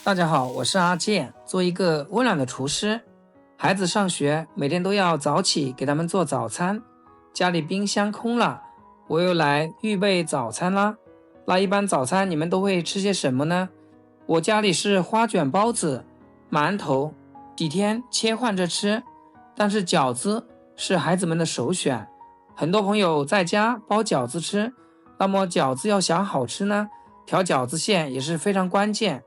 大家好，我是阿健，做一个温暖的厨师。孩子上学，每天都要早起给他们做早餐，家里冰箱空了，我又来预备早餐啦。那一般早餐你们都会吃些什么呢？我家里是花卷包子、馒头，几天切换着吃，但是饺子是孩子们的首选。很多朋友在家包饺子吃，那么饺子要想好吃呢，调饺子馅也是非常关键。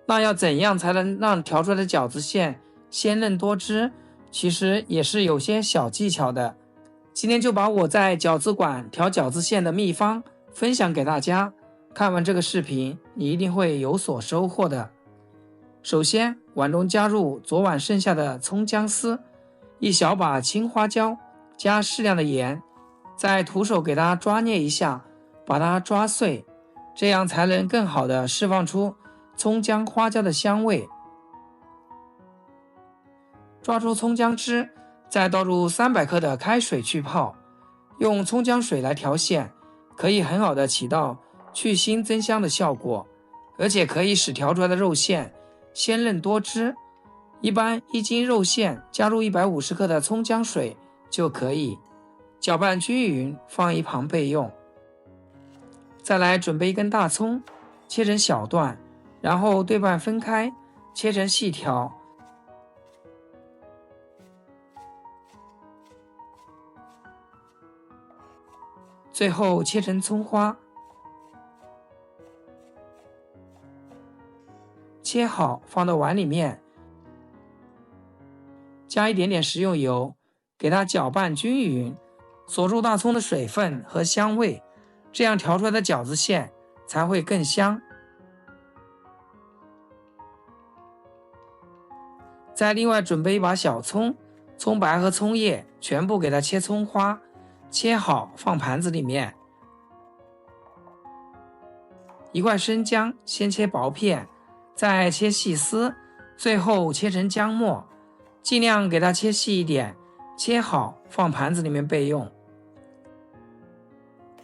那要怎样才能让调出来的饺子馅鲜嫩多汁？其实也是有些小技巧的。今天就把我在饺子馆调饺子馅的秘方分享给大家。看完这个视频，你一定会有所收获的。首先，碗中加入昨晚剩下的葱姜丝，一小把青花椒，加适量的盐，再徒手给它抓捏一下，把它抓碎，这样才能更好的释放出葱姜花椒的香味。抓出葱姜汁，再倒入300克的开水去泡，用葱姜水来调馅，可以很好的起到去腥增香的效果，而且可以使调出来的肉馅鲜嫩多汁。一般1斤肉馅加入150克的葱姜水就可以，搅拌均匀，放一旁备用。再来准备一根大葱，切成小段，然后对半分开，切成细条。最后切成葱花，切好放到碗里面，加一点点食用油，给它搅拌均匀，锁住大葱的水分和香味，这样调出来的饺子馅才会更香。再另外准备一把小葱，葱白和葱叶全部给它切葱花，切好放盘子里面。一块生姜先切薄片，再切细丝，最后切成姜末，尽量给它切细一点，切好放盘子里面备用。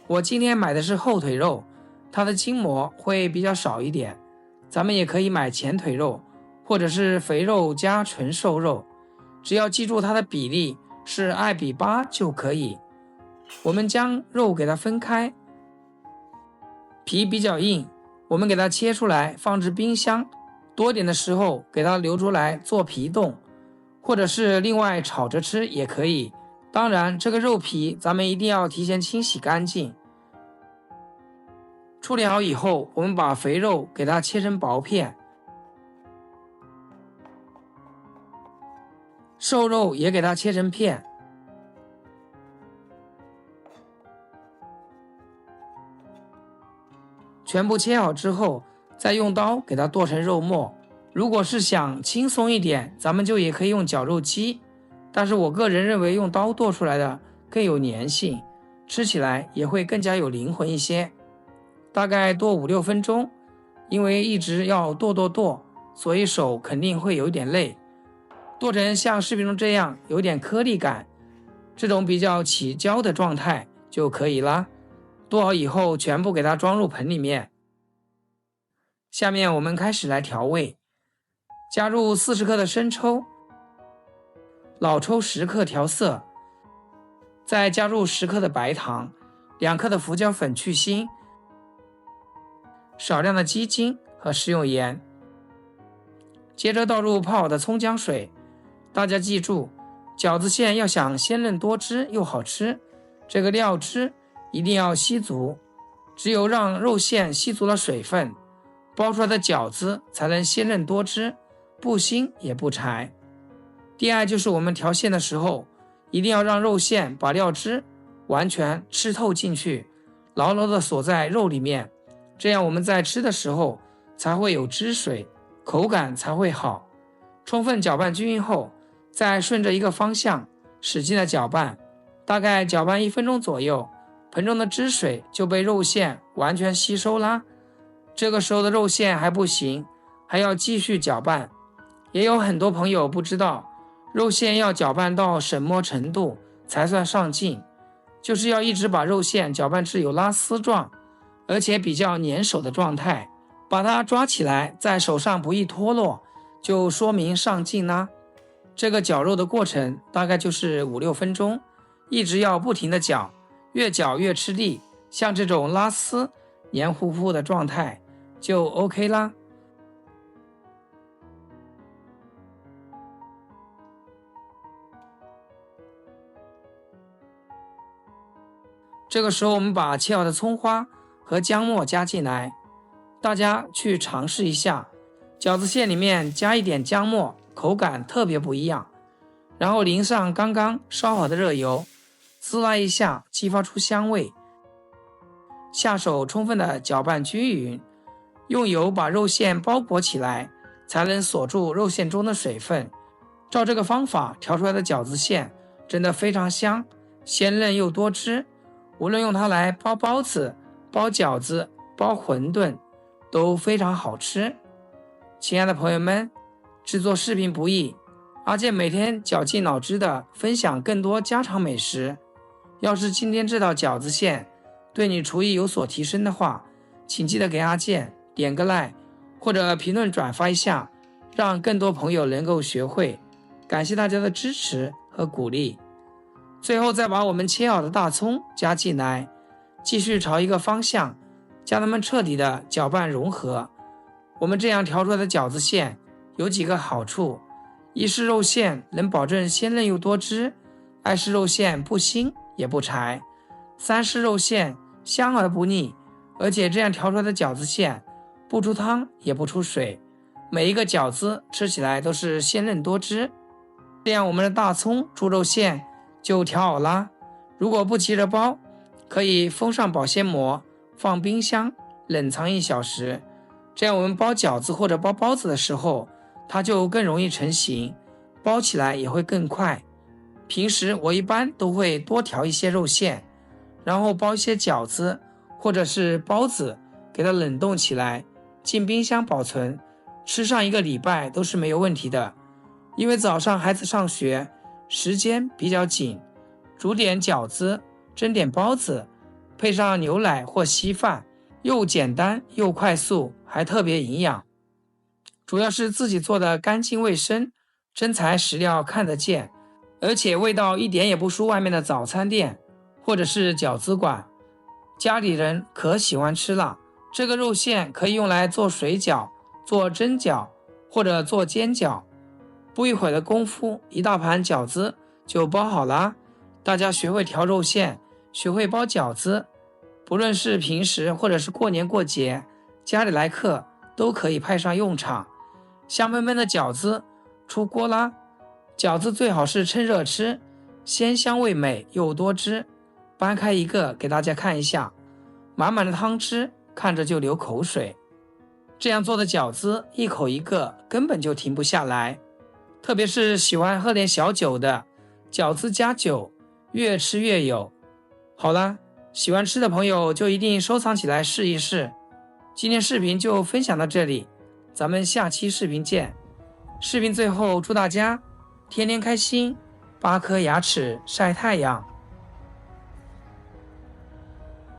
我今天买的是后腿肉，它的筋膜会比较少一点，咱们也可以买前腿肉，或者是肥肉加纯瘦肉，只要记住它的比例是2:8就可以。我们将肉给它分开，皮比较硬，我们给它切出来放置冰箱，多点的时候给它留出来做皮冻，或者是另外炒着吃也可以。当然这个肉皮咱们一定要提前清洗干净。处理好以后，我们把肥肉给它切成薄片，瘦肉也给它切成片。全部切好之后，再用刀给它剁成肉末。如果是想轻松一点，咱们就也可以用绞肉机，但是我个人认为用刀剁出来的更有粘性，吃起来也会更加有灵魂一些。大概剁5-6分钟，因为一直要剁，所以手肯定会有点累。剁成像视频中这样有点颗粒感，这种比较起胶的状态就可以啦。剁好以后全部给它装入盆里面。下面我们开始来调味，加入40克的生抽，老抽10克调色，再加入10克的白糖，2克的胡椒粉去腥，少量的鸡精和食用盐。接着倒入泡好的葱姜水，大家记住，饺子馅要想鲜嫩多汁又好吃，这个料汁一定要吸足，只有让肉馅吸足了水分，包出来的饺子才能鲜嫩多汁，不腥也不柴。第二就是我们调馅的时候，一定要让肉馅把料汁完全吃透进去，牢牢地锁在肉里面，这样我们在吃的时候才会有汁水，口感才会好。充分搅拌均匀后，再顺着一个方向使劲的搅拌，大概搅拌1分钟左右，盆中的汁水就被肉馅完全吸收啦。这个时候的肉馅还不行，还要继续搅拌。也有很多朋友不知道，肉馅要搅拌到什么程度才算上劲，就是要一直把肉馅搅拌至有拉丝状，而且比较粘手的状态，把它抓起来，在手上不易脱落，就说明上劲啦。这个绞肉的过程大概就是5-6分钟，一直要不停地绞，越绞越吃力，像这种拉丝黏糊糊的状态就 OK 啦。这个时候我们把切好的葱花和姜末加进来，大家去尝试一下，饺子馅里面加一点姜末，口感特别不一样。然后淋上刚刚烧好的热油，滋啦一下激发出香味，下手充分的搅拌均匀，用油把肉馅包裹起来，才能锁住肉馅中的水分。照这个方法调出来的饺子馅真的非常香，鲜嫩又多汁，无论用它来包包子、包饺子、包馄饨都非常好吃。亲爱的朋友们，制作视频不易，阿健每天绞尽脑汁的分享更多家常美食。要是今天这道饺子馅对你厨艺有所提升的话，请记得给阿健点个 like 或者评论转发一下，让更多朋友能够学会。感谢大家的支持和鼓励。最后再把我们切好的大葱加进来，继续朝一个方向将它们彻底的搅拌融合。我们这样调出来的饺子馅有几个好处：一是肉馅能保证鲜嫩又多汁，二是肉馅不腥也不柴，三是肉馅香而不腻，而且这样调出来的饺子馅不出汤也不出水，每一个饺子吃起来都是鲜嫩多汁。这样我们的大葱猪肉馅就调好啦。如果不急着包，可以封上保鲜膜，放冰箱冷藏1小时，这样我们包饺子或者包包子的时候，它就更容易成型，包起来也会更快。平时我一般都会多调一些肉馅，然后包一些饺子或者是包子，给它冷冻起来，进冰箱保存，吃上1个礼拜都是没有问题的。因为早上孩子上学，时间比较紧，煮点饺子，蒸点包子，配上牛奶或稀饭，又简单又快速，还特别营养。主要是自己做的干净卫生，真材实料看得见，而且味道一点也不输外面的早餐店或者是饺子馆。家里人可喜欢吃了。这个肉馅可以用来做水饺、做蒸饺或者做煎饺，不一会儿的功夫，一大盘饺子就包好了。大家学会调肉馅，学会包饺子，不论是平时或者是过年过节，家里来客都可以派上用场。香喷喷的饺子出锅啦！饺子最好是趁热吃，鲜香味美又多汁。掰开一个给大家看一下，满满的汤汁，看着就流口水。这样做的饺子一口一个，根本就停不下来。特别是喜欢喝点小酒的，饺子加酒，越吃越有。好了，喜欢吃的朋友就一定收藏起来试一试。今天视频就分享到这里，咱们下期视频见。视频最后祝大家天天开心，8颗牙齿晒太阳。